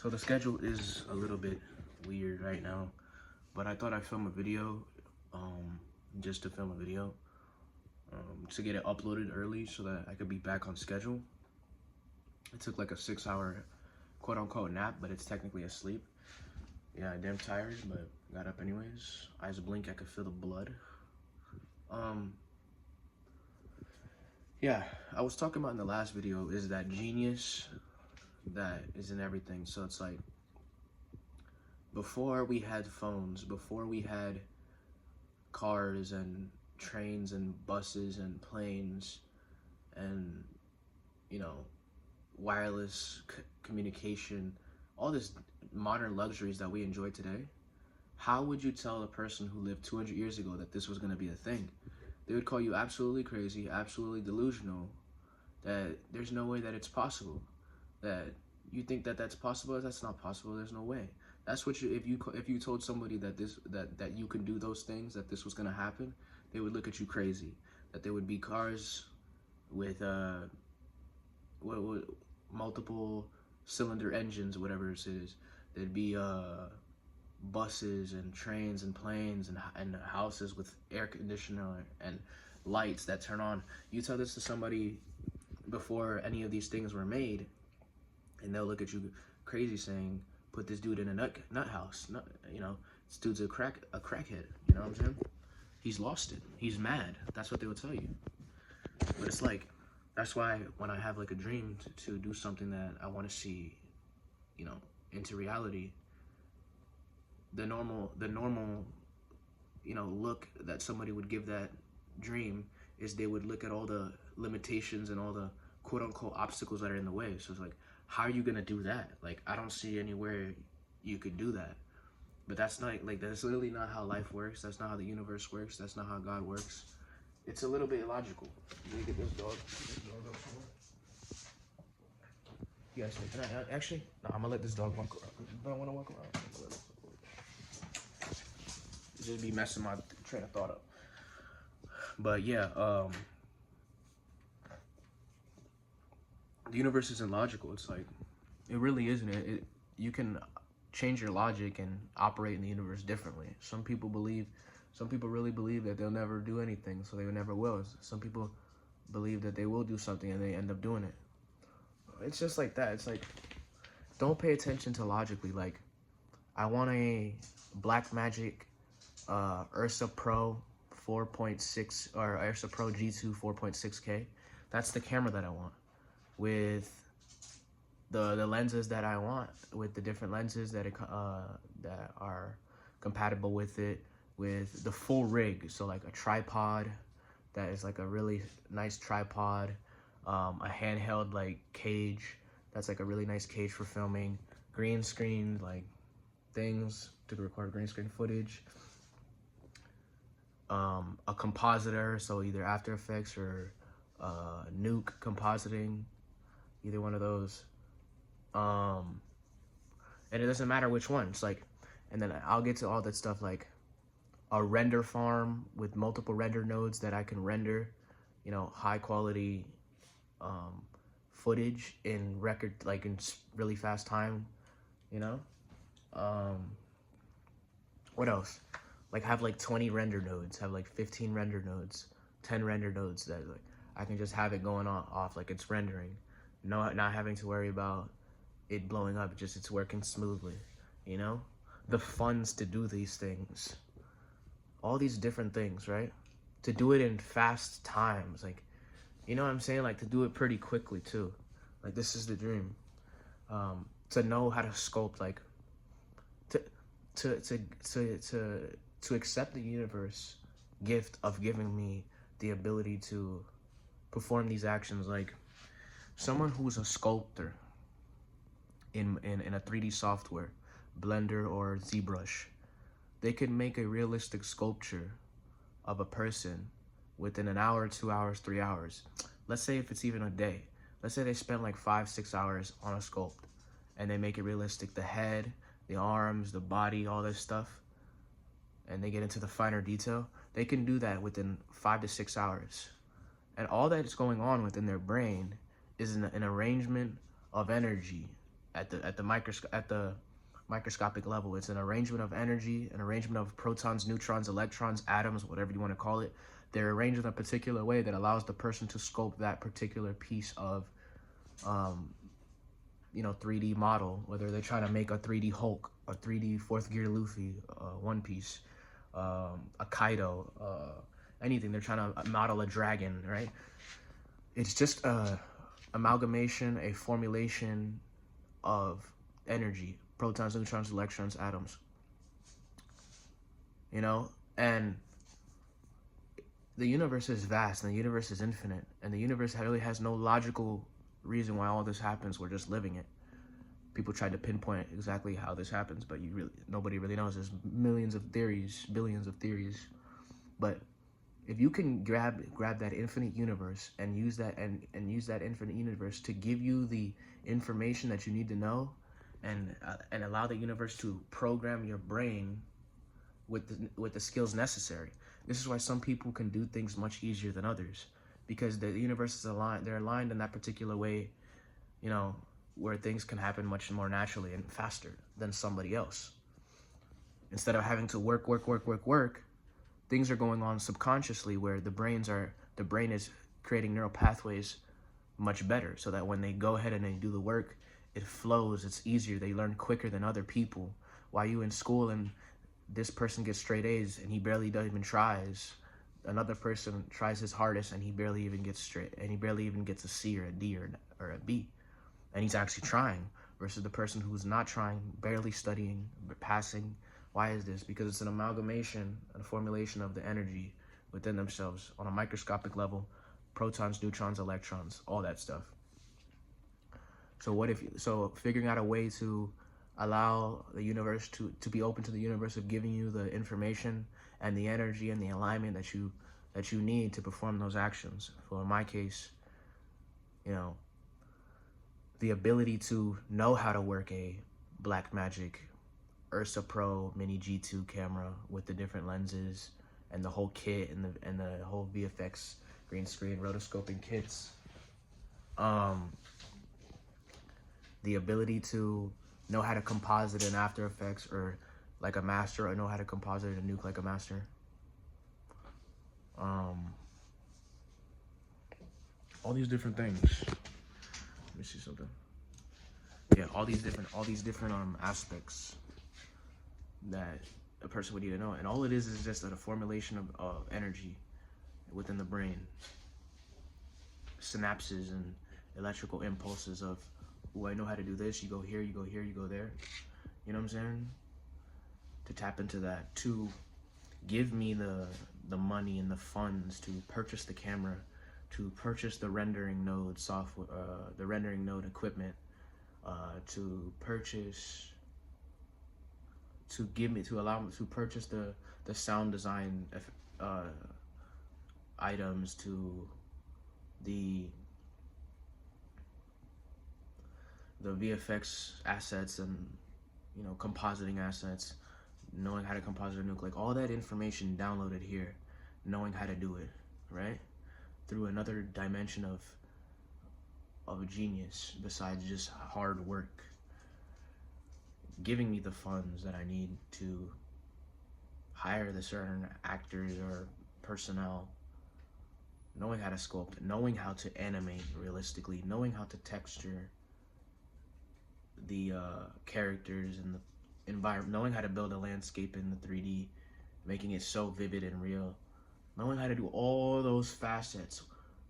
So the schedule is a little bit weird right now, but I thought I'd film a video, just to film a video, to get it uploaded early so that I could be back on schedule. I took like a 6-hour quote-unquote nap, but it's technically a sleep. Yeah, I'm damn tired, but got up anyways. Eyes blink, I could feel the blood. Yeah, I was talking about in the last video is that genius that is in everything. So it's like, before we had phones, before we had cars and trains and buses and planes and, you know, wireless communication, all this modern luxuries that we enjoy today, how would you tell a person who lived 200 years ago that this was going to be a thing? They would call you absolutely crazy, absolutely delusional, that there's no way that it's possible, that you think that that's possible. That's not possible. There's no way. That's what you, if you told somebody that that you can do those things, that this was going to happen, they would look at you crazy. That there would be cars with multiple cylinder engines, whatever it is. There'd be buses and trains and planes and houses with air conditioner and lights that turn on. You tell this to somebody before any of these things were made, and they'll look at you crazy, saying, "Put this dude in a nut house." You know, this dude's a crackhead. You know what I'm saying? He's lost it. He's mad. That's what they would tell you. But it's like, that's why when I have like a dream to do something that I want to see, you know, into reality, the normal, you know, look that somebody would give that dream is they would look at all the limitations and all the quote unquote obstacles that are in the way. So it's like, how are you gonna do that? Like, I don't see anywhere you could do that. But that's not, like, that's literally not how life works. That's not how the universe works. That's not how God works. It's a little bit illogical. Let me get this dog. Yes, can I actually? No, I'm gonna let this dog walk around. I don't want to walk around. Just be messing my train of thought up. But yeah, the universe isn't logical. It's like, it really isn't. You can change your logic and operate in the universe differently. Some people really believe that they'll never do anything, so they never will. Some people believe that they will do something and they end up doing it. It's just like that. It's like, don't pay attention to logically. Like, I want a Black Magic Ursa Pro 4.6 or Ursa Pro G2 4.6K. That's the camera that I want, with the lenses that I want, with the different lenses that that are compatible with it, with the full rig. So like a tripod that is like a really nice tripod, a handheld like cage that's like a really nice cage for filming, green screen like things to record green screen footage, a compositor, so either After Effects or Nuke compositing, either one of those, and it doesn't matter which one. It's like, and then I'll get to all that stuff, like a render farm with multiple render nodes that I can render, you know, high quality footage in record, like in really fast time, you know. What else? Like, have like 20 render nodes, have like 15 render nodes, 10 render nodes that like I can just have it going off like it's rendering, not having to worry about it blowing up. Just it's working smoothly, you know. The funds to do these things, all these different things, right? To do it in fast times, like, you know what I'm saying? Like, to do it pretty quickly too. Like, this is the dream. To know how to sculpt, like, to accept the universe gift of giving me the ability to perform these actions. Like, someone who's a sculptor in a 3D software, Blender or ZBrush, they could make a realistic sculpture of a person within an hour, 2 hours, 3 hours. Let's say if it's even a day. Let's say they spent like 5-6 hours on a sculpt, and they make it realistic, the head, the arms, the body, all this stuff, and they get into the finer detail. They can do that within 5 to 6 hours. And all that's going on within their brain is an arrangement of energy at the microscopic level. It's an arrangement of energy, an arrangement of protons, neutrons, electrons, atoms, whatever you want to call it. They're arranged in a particular way that allows the person to sculpt that particular piece of 3D model, whether they're trying to make a 3D Hulk, a 3D fourth gear Luffy, One Piece, a Kaido, anything. They're trying to model a dragon, right? It's just a amalgamation, a formulation of energy, protons, neutrons, electrons, atoms, and the universe is vast, and the universe is infinite, and the universe really has no logical reason why all this happens. We're just living it. People tried to pinpoint exactly how this happens, but nobody really knows. There's millions of theories, billions of theories. But if you can grab that infinite universe and use that infinite universe to give you the information that you need to know, and allow the universe to program your brain with the skills necessary. This is why some people can do things much easier than others, because the universe is aligned. They're aligned in that particular way, where things can happen much more naturally and faster than somebody else. Instead of having to work, things are going on subconsciously, where the brain is creating neural pathways much better, so that when they go ahead and they do the work, it flows, it's easier, they learn quicker than other people. While you in school and this person gets straight A's and he barely even tries, another person tries his hardest and he barely even gets straight, and he barely even gets a C or a D or a B, and he's actually trying, versus the person who's not trying, barely studying, but passing. Why is this? Because it's an amalgamation, a formulation of the energy within themselves on a microscopic level, protons, neutrons, electrons, all that stuff. So figuring out a way to allow the universe to be open to the universe of giving you the information and the energy and the alignment that you need to perform those actions. So in my case, the ability to know how to work a Blackmagic Ursa Pro Mini G2 camera with the different lenses and the whole kit and the whole VFX green screen rotoscoping kits. The ability to know how to composite in After Effects or like a master, or know how to composite in a Nuke like a master. All these different things. Let me see something. Yeah, all these different aspects that a person would need to know, and all it is just a formulation of energy within the brain, synapses and electrical impulses of, I know how to do this. You go here, you go here, you go there. You know what I'm saying? To tap into that, to give me the money and the funds to purchase the camera, to purchase the rendering node software, the rendering node equipment, to purchase, to allow me to purchase the sound design items, to the VFX assets and compositing assets, knowing how to composite a nuke, like all that information downloaded here, knowing how to do it, right? Through another dimension of genius besides just hard work, giving me the funds that I need to hire the certain actors or personnel, knowing how to sculpt, knowing how to animate realistically, knowing how to texture the characters and the environment, knowing how to build a landscape in the 3D, making it so vivid and real, knowing how to do all those facets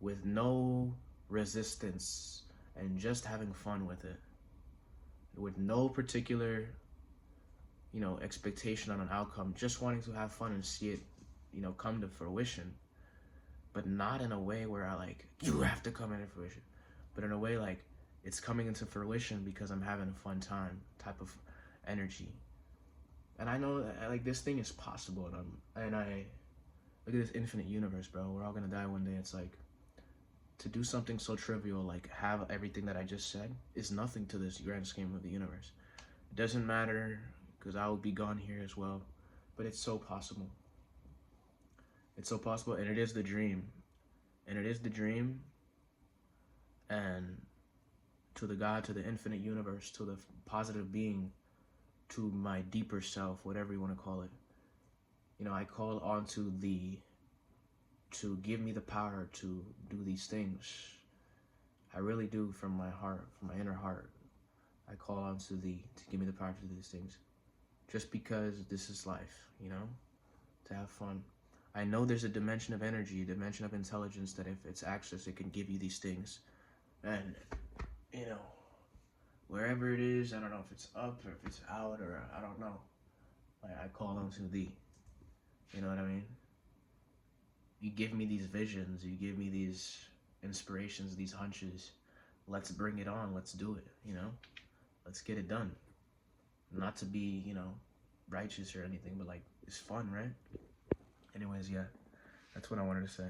with no resistance and just having fun with it, with no particular expectation on an outcome, just wanting to have fun and see it come to fruition, but not in a way where you have to come into fruition, but in a way like it's coming into fruition because I'm having a fun time type of energy. And I know that this thing is possible, and I look at this infinite universe, bro. We're all gonna die one day. It's to do something so trivial, like have everything that I just said, is nothing to this grand scheme of the universe. It doesn't matter, because I will be gone here as well, but it's so possible. It's so possible, and it is the dream. And to the God, to the infinite universe, to the positive being, to my deeper self, whatever you want to call it. You know, I call on to thee to give me the power to do these things. I really do, from my heart, from my inner heart. I call on to thee to give me the power to do these things. Just because this is life, you know, to have fun. I know there's a dimension of energy, a dimension of intelligence that if it's accessed, it can give you these things. And, you know, wherever it is, I don't know if it's up or if it's out or I don't know. I call on to thee. You know what I mean? You give me these visions, you give me these inspirations, these hunches. Let's bring it on, let's do it, you know? Let's get it done. Not to be, you know, righteous or anything, but like, it's fun, right? Anyways, yeah, that's what I wanted to say.